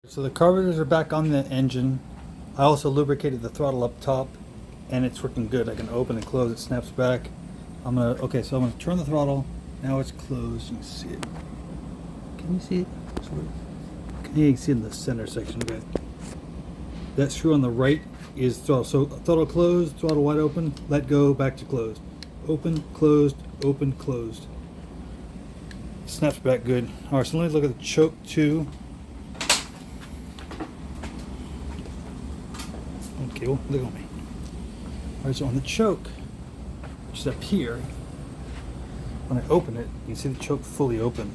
So the carburetors are back on the engine. I also lubricated the throttle up top and it's working good. I can open and close, it snaps back. So I'm gonna turn the throttle. Now it's closed. You can see it. Can you see it? Can you see it in the center section? Okay. That screw on the right is throttle. So throttle closed, throttle wide open, let go, back to closed. Open, closed, open, closed. Snaps back good. Alright, so let me look at the choke too. Okay, well, look at me. Alright, so on the choke, which is up here, when I open it, you can see the choke fully open.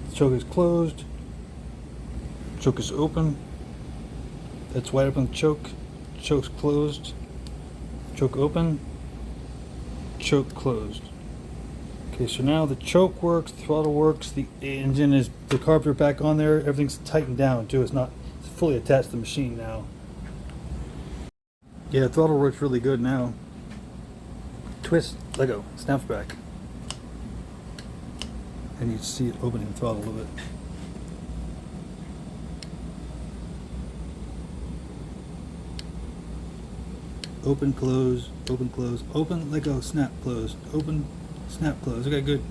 The choke is closed. Choke is open. That's wide open. Choke. Choke's closed. Choke open. Choke closed. Okay, so now the choke works, the throttle works, the engine is, the carburetor back on there, everything's tightened down too. It's fully attached to the machine now. Yeah, the throttle works really good now. Twist, let go, snaps back. And you see it opening the throttle a little bit. Open, close, open, close, open, let go, snap, close, open, snap, close. Okay, good.